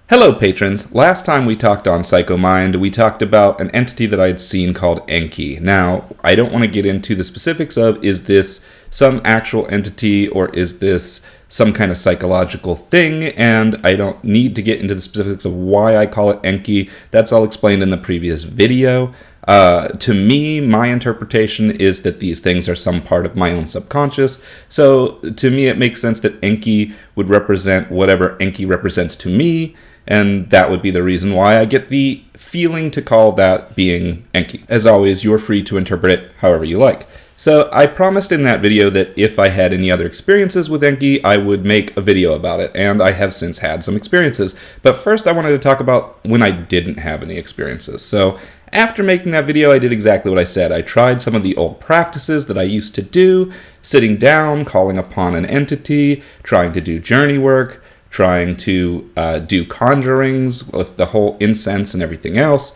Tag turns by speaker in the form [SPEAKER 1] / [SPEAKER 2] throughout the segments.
[SPEAKER 1] Hello, patrons. Last time we talked on Psycho Mind, we talked about an entity that I had seen called Enki. Now, I don't want to get into the specifics of is this some actual entity or is this some kind of psychological thing, and I don't need to get into the specifics of why I call it Enki. That's all explained in the previous video. To me, my interpretation is that these things are some part of my own subconscious. So to me, it makes sense that Enki would represent whatever Enki represents to me, and that would be the reason why I get the feeling to call that being Enki. As always, you're free to interpret it however you like. So I promised in that video that if I had any other experiences with Enki, I would make a video about it, and I have since had some experiences. But first I wanted to talk about when I didn't have any experiences. So after making that video, I did exactly what I said. I tried some of the old practices that I used to do, sitting down, calling upon an entity, trying to do journey work, trying to do conjurings with the whole incense and everything else.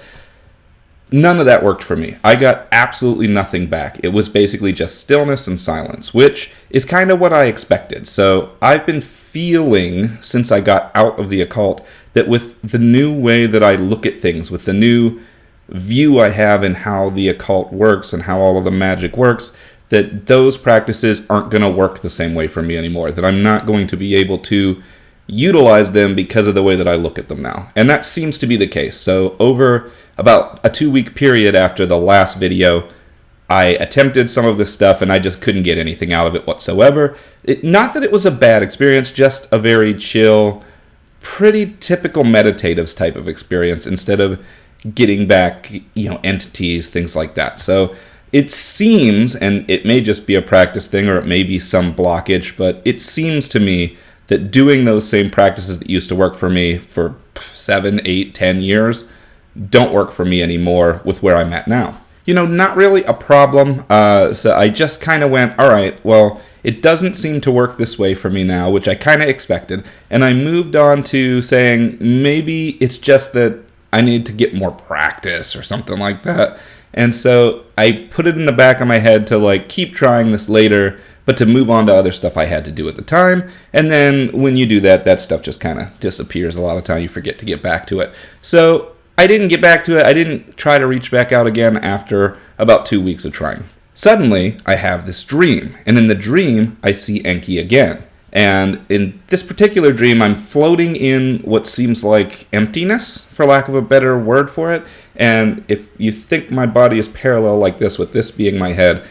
[SPEAKER 1] None of that worked for me. I got absolutely nothing back. It was basically just stillness and silence, which is kind of what I expected. So I've been feeling, since I got out of the occult, that with the new way that I look at things, with the new view I have in how the occult works and how all of the magic works, that those practices aren't going to work the same way for me anymore, that I'm not going to be able to utilize them because of the way that I look at them now. And that seems to be the case. So over about a 2-week period after the last video, I attempted some of this stuff and I just couldn't get anything out of it whatsoever. Not that it was a bad experience, just a very chill, pretty typical meditative type of experience instead of getting back, entities, things like that. So it seems, and it may just be a practice thing or it may be some blockage, but it seems to me that doing those same practices that used to work for me for 7, 8, 10 years don't work for me anymore with where I'm at now. Not really a problem. So I just kind of went, all right, well, it doesn't seem to work this way for me now, which I kind of expected. And I moved on to saying maybe it's just that I need to get more practice or something like that. And so I put it in the back of my head to keep trying this later, but to move on to other stuff I had to do at the time. And then when you do that, that stuff just kind of disappears. A lot of time you forget to get back to it. So I didn't get back to it. I didn't try to reach back out again after about 2 weeks of trying. Suddenly, I have this dream. And in the dream, I see Enki again. And in this particular dream, I'm floating in what seems like emptiness, for lack of a better word for it. And if you think my body is parallel like this, with this being my head,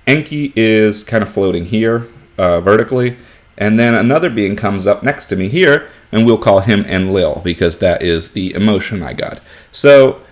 [SPEAKER 1] Enki is kind of floating here, vertically. And then another being comes up next to me here, and we'll call him Enlil, because that is the emotion I got. So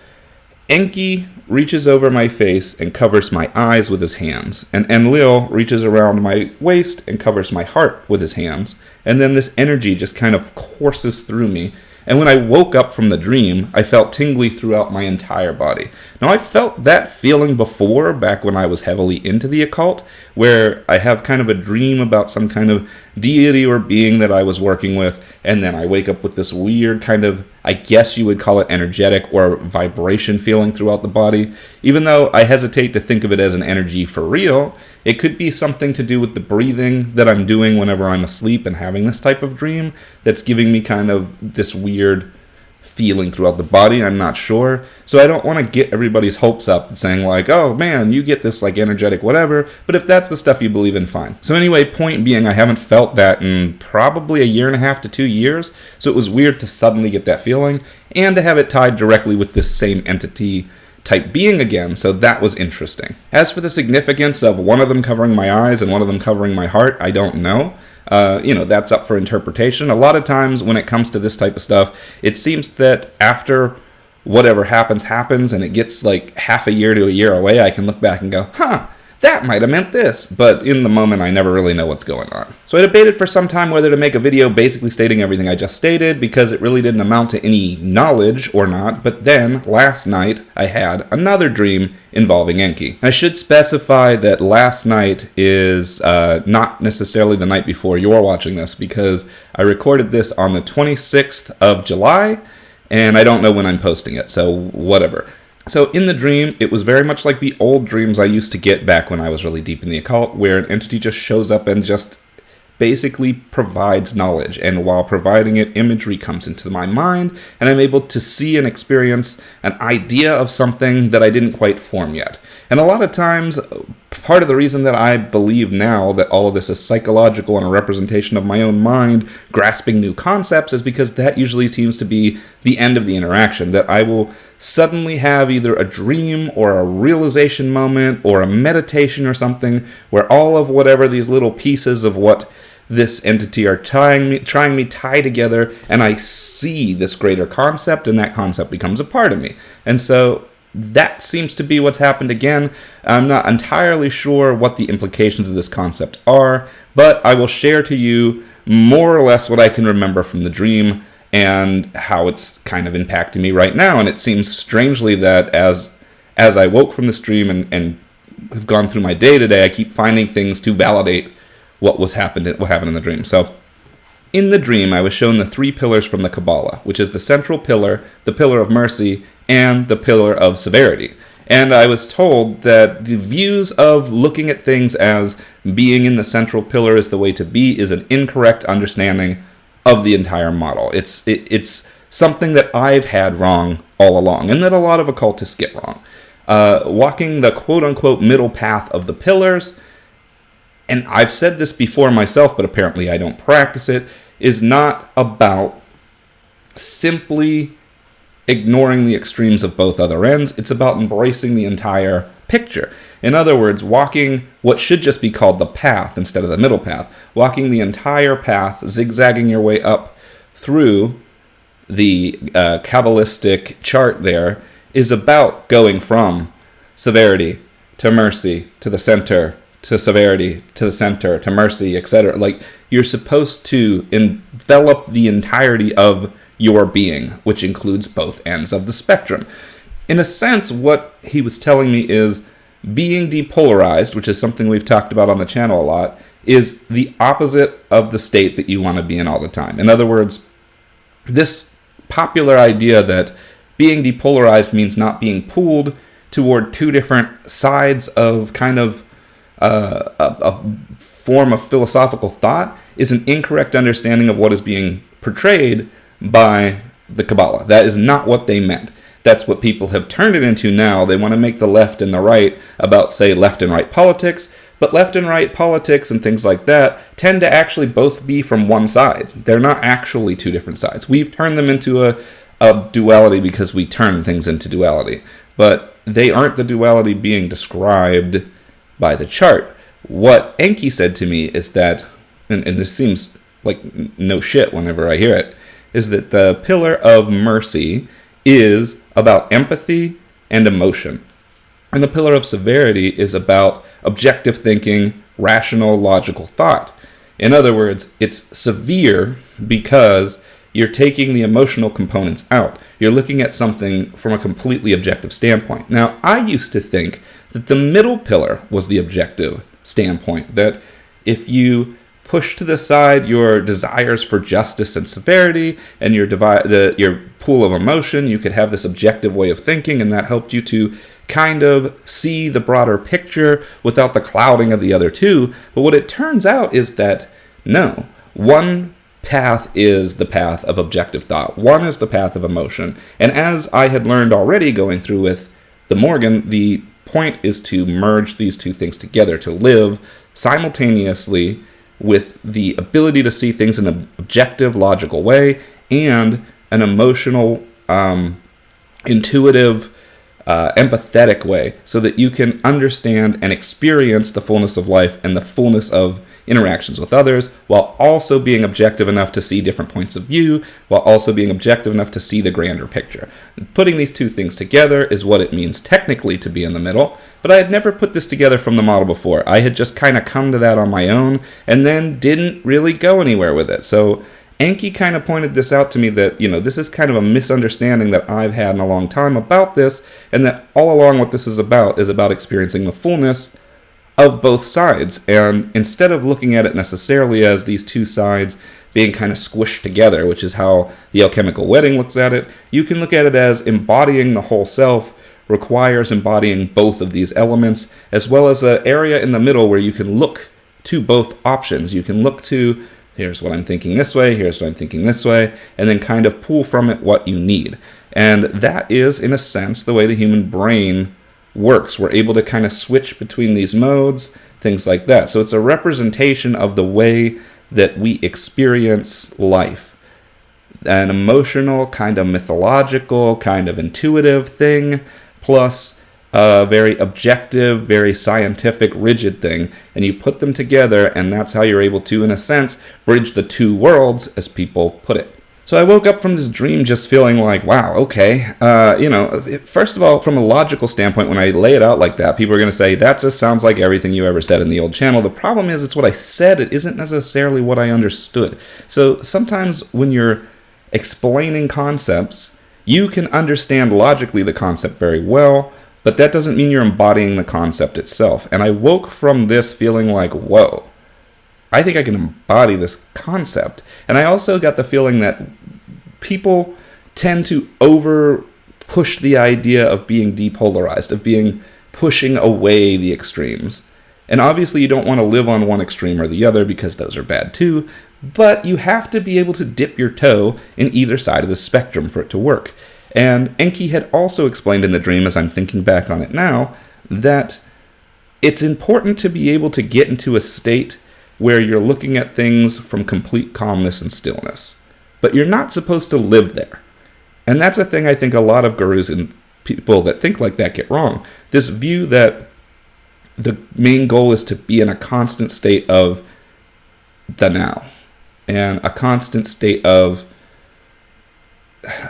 [SPEAKER 1] Enki reaches over my face and covers my eyes with his hands, and Enlil reaches around my waist and covers my heart with his hands, and then this energy just kind of courses through me. And when I woke up from the dream, I felt tingly throughout my entire body. Now, I felt that feeling before, back when I was heavily into the occult, where I have kind of a dream about some kind of deity or being that I was working with, and then I wake up with this weird kind of, I guess you would call it energetic or vibration feeling throughout the body. Even though I hesitate to think of it as an energy for real, it could be something to do with the breathing that I'm doing whenever I'm asleep and having this type of dream that's giving me kind of this weird feeling throughout the body. I'm not sure. So I don't want to get everybody's hopes up and saying oh man, you get this energetic whatever. But if that's the stuff you believe in, fine. So anyway, point being, I haven't felt that in probably 1.5 to 2 years. So it was weird to suddenly get that feeling and to have it tied directly with this same entity type being again, so that was interesting. As for the significance of one of them covering my eyes and one of them covering my heart, I don't know. That's up for interpretation. A lot of times when it comes to this type of stuff, it seems that after whatever happens and it gets half a year to a year away, I can look back and go, that might have meant this. But in the moment, I never really know what's going on. So I debated for some time whether to make a video basically stating everything I just stated, because it really didn't amount to any knowledge or not. But then, last night, I had another dream involving Enki. I should specify that last night is not necessarily the night before you're watching this, because I recorded this on the 26th of July, and I don't know when I'm posting it, so whatever. So in the dream, it was very much like the old dreams I used to get back when I was really deep in the occult, where an entity just shows up and just basically provides knowledge, and while providing it, imagery comes into my mind, and I'm able to see and experience an idea of something that I didn't quite form yet. And a lot of times, part of the reason that I believe now that all of this is psychological and a representation of my own mind grasping new concepts is because that usually seems to be the end of the interaction, that I will suddenly have either a dream or a realization moment or a meditation or something where all of whatever these little pieces of what this entity are trying me tie together, and I see this greater concept, and that concept becomes a part of me. And so that seems to be what's happened again. I'm not entirely sure what the implications of this concept are, but I will share to you more or less what I can remember from the dream and how it's kind of impacting me right now. And it seems strangely that as I woke from this dream and have gone through my day to day, I keep finding things to validate what happened in the dream. So in the dream, I was shown the 3 pillars from the Kabbalah, which is the central pillar, the pillar of mercy, and the pillar of severity. And I was told that the views of looking at things as being in the central pillar is the way to be is an incorrect understanding of the entire model. It's something that I've had wrong all along, and that a lot of occultists get wrong. Walking the quote-unquote middle path of the pillars, and I've said this before myself, but apparently I don't practice it, is not about simply ignoring the extremes of both other ends. It's about embracing the entire picture. In other words, walking what should just be called the path instead of the middle path. Walking the entire path, zigzagging your way up through the Kabbalistic chart there, is about going from severity to mercy to the center, to severity, to the center, to mercy, etc. Like, you're supposed to envelop the entirety of your being, which includes both ends of the spectrum. In a sense, what he was telling me is being depolarized, which is something we've talked about on the channel a lot, is the opposite of the state that you want to be in all the time. In other words, this popular idea that being depolarized means not being pulled toward 2 different sides of kind of a form of philosophical thought is an incorrect understanding of what is being portrayed by the Kabbalah. That is not what they meant. That's what people have turned it into now. They want to make the left and the right about, say, left and right politics, but left and right politics and things like that tend to actually both be from one side. They're not actually 2 different sides. We've turned them into a duality because we turn things into duality, but they aren't the duality being described by the chart. What Enki said to me is that, and this seems like no shit whenever I hear it, is that the pillar of mercy is about empathy and emotion. And the pillar of severity is about objective thinking, rational, logical thought. In other words, it's severe because you're taking the emotional components out. You're looking at something from a completely objective standpoint. Now, I used to think that the middle pillar was the objective standpoint, that if you push to the side your desires for justice and severity and your pool of emotion, you could have this objective way of thinking, and that helped you to kind of see the broader picture without the clouding of the other 2. But what it turns out is that no, one path is the path of objective thought. One is the path of emotion. And as I had learned already going through with the Morgan, the point is to merge these 2 things together, to live simultaneously with the ability to see things in an objective, logical way and an emotional, intuitive, empathetic way, so that you can understand and experience the fullness of life and the fullness of interactions with others, while also being objective enough to see different points of view, while also being objective enough to see the grander picture. Putting these 2 things together is what it means technically to be in the middle, but I had never put this together from the model before. I had just kind of come to that on my own and then didn't really go anywhere with it. So Enki kind of pointed this out to me, that, this is kind of a misunderstanding that I've had in a long time about this, and that all along what this is about experiencing the fullness of both sides. And instead of looking at it necessarily as these 2 sides being kind of squished together, which is how the alchemical wedding looks at it, you can look at it as embodying the whole self requires embodying both of these elements, as well as an area in the middle where you can look to both options. You can look to, here's what I'm thinking this way, here's what I'm thinking this way, and then kind of pull from it what you need. And that is, in a sense, the way the human brain works. We're able to kind of switch between these modes, things like that. So it's a representation of the way that we experience life. An emotional, kind of mythological, kind of intuitive thing, plus a very objective, very scientific, rigid thing, and you put them together, and that's how you're able to, in a sense, bridge the two worlds, as people put it. So I woke up from this dream just feeling like, wow, okay. First of all, from a logical standpoint, when I lay it out like that, people are going to say, that just sounds like everything you ever said in the old channel. The problem is, it's what I said. It isn't necessarily what I understood. So sometimes when you're explaining concepts, you can understand logically the concept very well, but that doesn't mean you're embodying the concept itself. And I woke from this feeling like, whoa, I think I can embody this concept. And I also got the feeling that people tend to over push the idea of being depolarized, of being pushing away the extremes. And obviously you don't want to live on one extreme or the other, because those are bad too, but you have to be able to dip your toe in either side of the spectrum for it to work. And Enki had also explained in the dream, as I'm thinking back on it now, that it's important to be able to get into a state where you're looking at things from complete calmness and stillness. But you're not supposed to live there. And that's a thing I think a lot of gurus and people that think like that get wrong. This view that the main goal is to be in a constant state of the now, and a constant state of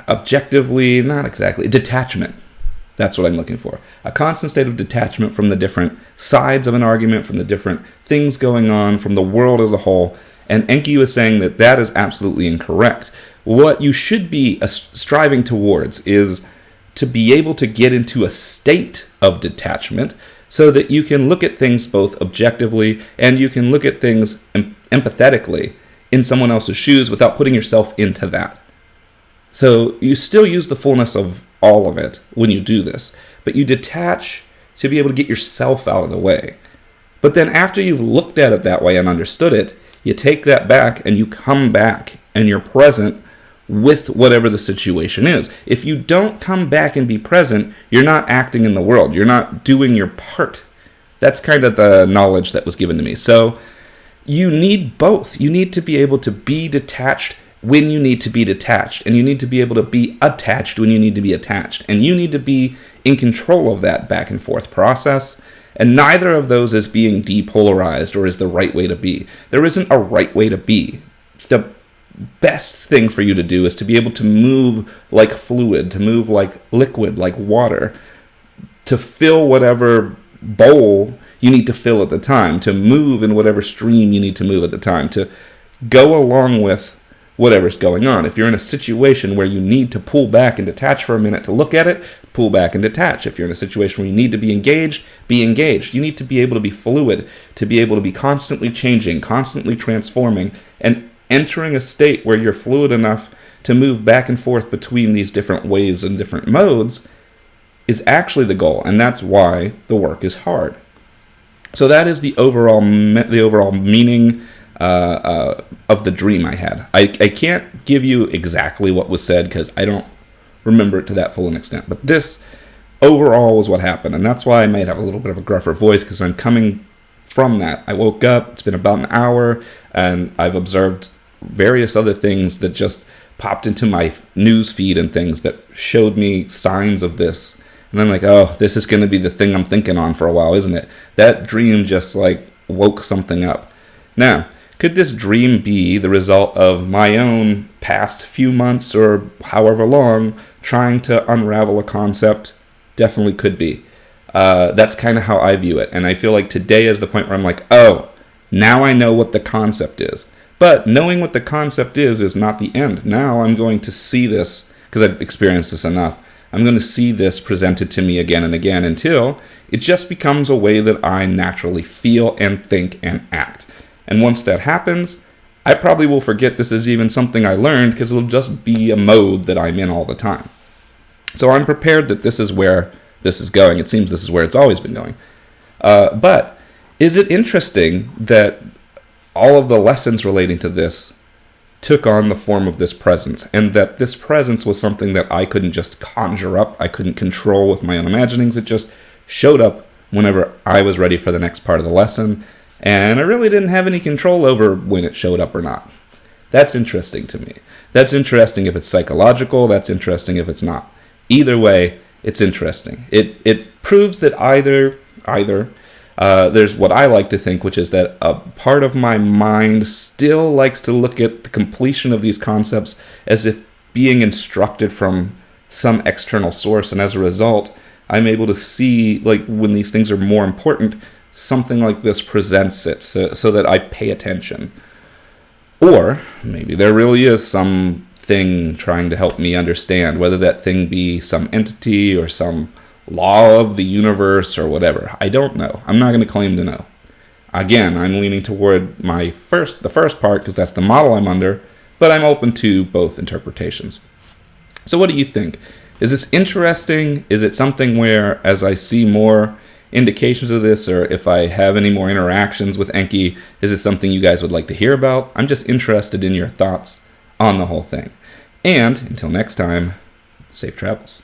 [SPEAKER 1] objectively, not exactly, detachment. That's what I'm looking for. A constant state of detachment from the different sides of an argument, from the different things going on, from the world as a whole. And Enki was saying that that is absolutely incorrect. What you should be striving towards is to be able to get into a state of detachment so that you can look at things both objectively and you can look at things empathetically in someone else's shoes without putting yourself into that. So you still use the fullness of all of it when you do this, but you detach to be able to get yourself out of the way. But then after you've looked at it that way and understood it, you take that back and you come back and you're present with whatever the situation is. If you don't come back and be present, you're not acting in the world. You're not doing your part. That's kind of the knowledge that was given to me. So you need both. You need to be able to be detached when you need to be detached, and you need to be able to be attached when you need to be attached, and you need to be in control of that back and forth process. And neither of those is being depolarized or is the right way to be. There isn't a right way to be. The best thing for you to do is to be able to move like fluid, to move like liquid, like water, to fill whatever bowl you need to fill at the time, to move in whatever stream you need to move at the time, to go along with whatever's going on. If you're in a situation where you need to pull back and detach for a minute to look at it, pull back and detach. If you're in a situation where you need to be engaged, be engaged. You need to be able to be fluid, to be able to be constantly changing, constantly transforming, and entering a state where you're fluid enough to move back and forth between these different ways and different modes is actually the goal, and that's why the work is hard. So that is the overall meaning of the dream I had. I can't give you exactly what was said because I don't remember it to that full an extent, but this overall was what happened, and that's why I might have a little bit of a gruffer voice, because I'm coming from that. I woke up, it's been about an hour, and I've observed various other things that just popped into my news feed and things that showed me signs of this. And I'm like, oh, this is going to be the thing I'm thinking on for a while, isn't it? That dream just like woke something up. Now, could this dream be the result of my own past few months or however long trying to unravel a concept? Definitely could be. That's kind of how I view it. And I feel like today is the point where I'm like, oh, now I know what the concept is. But knowing what the concept is not the end. Now I'm going to see this, because I've experienced this enough, I'm going to see this presented to me again and again until it just becomes a way that I naturally feel and think and act. And once that happens, I probably will forget this is even something I learned, because it'll just be a mode that I'm in all the time. So I'm prepared that this is where this is going. It seems this is where it's always been going. But Is it interesting that all of the lessons relating to this took on the form of this presence, and that this presence was something that I couldn't just conjure up, I couldn't control with my own imaginings, it just showed up whenever I was ready for the next part of the lesson, and I really didn't have any control over when it showed up or not. That's interesting to me. That's interesting if it's psychological, that's interesting if it's not. Either way, it's interesting. It proves that either there's what I like to think, which is that a part of my mind still likes to look at the completion of these concepts as if being instructed from some external source, and as a result, I'm able to see, like, when these things are more important, something like this presents it so that I pay attention. Or maybe there really is some thing trying to help me understand, whether that thing be some entity or some law of the universe or whatever. I don't know. I'm not going to claim to know. Again, I'm leaning toward the first part because that's the model I'm under, but I'm open to both interpretations. So what do you think? Is this interesting? Is it something where, as I see more indications of this, or if I have any more interactions with Enki, is it something you guys would like to hear about? I'm just interested in your thoughts on the whole thing. And until next time, safe travels.